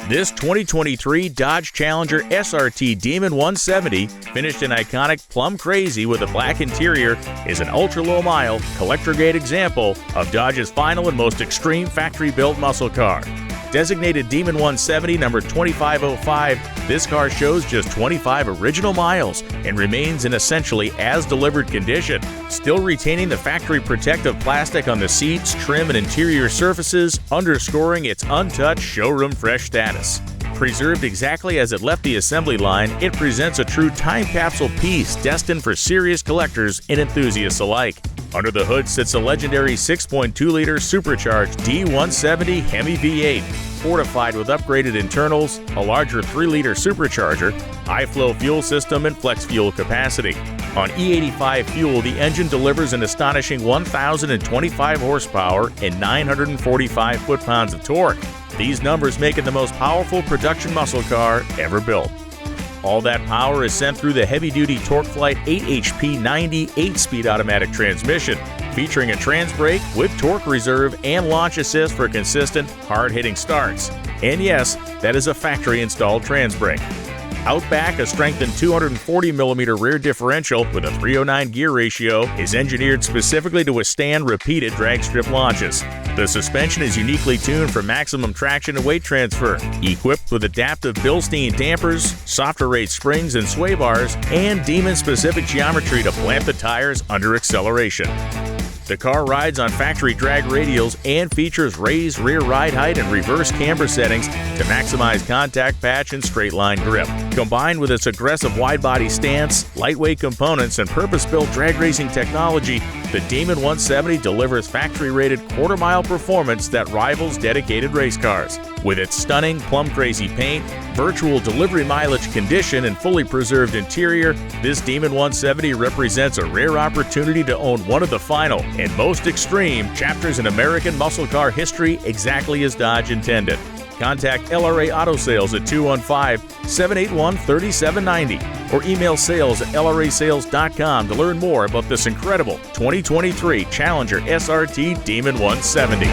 This 2023 Dodge Challenger SRT Demon 170, finished in iconic plum crazy with a black interior, is an ultra-low-mile, collector-grade example of Dodge's final and most extreme factory-built muscle car. Designated Demon 170 number 2505, this car shows just 25 original miles and remains in essentially as-delivered condition, still retaining the factory protective plastic on the seats, trim, and interior surfaces, underscoring its untouched showroom fresh status. Preserved exactly as it left the assembly line, it presents a true time capsule piece destined for serious collectors and enthusiasts alike. Under the hood sits a legendary 6.2-liter supercharged D170 HEMI V8, fortified with upgraded internals, a larger 3-liter supercharger, high-flow fuel system, and flex fuel capacity. On E85 fuel, the engine delivers an astonishing 1,025 horsepower and 945 foot-pounds of torque. These numbers make it the most powerful production muscle car ever built. All that power is sent through the heavy-duty TorqueFlite 8 HP 90 8-speed automatic transmission, featuring a TransBrake with torque reserve and launch assist for consistent, hard-hitting starts. And yes, that is a factory-installed TransBrake. Out back, a strengthened 240mm rear differential with a 309 gear ratio is engineered specifically to withstand repeated drag strip launches. The suspension is uniquely tuned for maximum traction and weight transfer, equipped with adaptive Bilstein dampers, softer rate springs and sway bars, and Demon-specific geometry to plant the tires under acceleration. The car rides on factory drag radials and features raised rear ride height and reverse camber settings to maximize contact patch and straight line grip. Combined with its aggressive wide-body stance, lightweight components, and purpose-built drag racing technology, the Demon 170 delivers factory-rated quarter-mile performance that rivals dedicated race cars. With its stunning plum-crazy paint, virtual delivery mileage condition, and fully preserved interior, this Demon 170 represents a rare opportunity to own one of the final and most extreme chapters in American muscle car history, exactly as Dodge intended. Contact LRA Auto Sales at 215-781-3790 or email sales@lrasales.com to learn more about this incredible 2023 Challenger SRT Demon 170.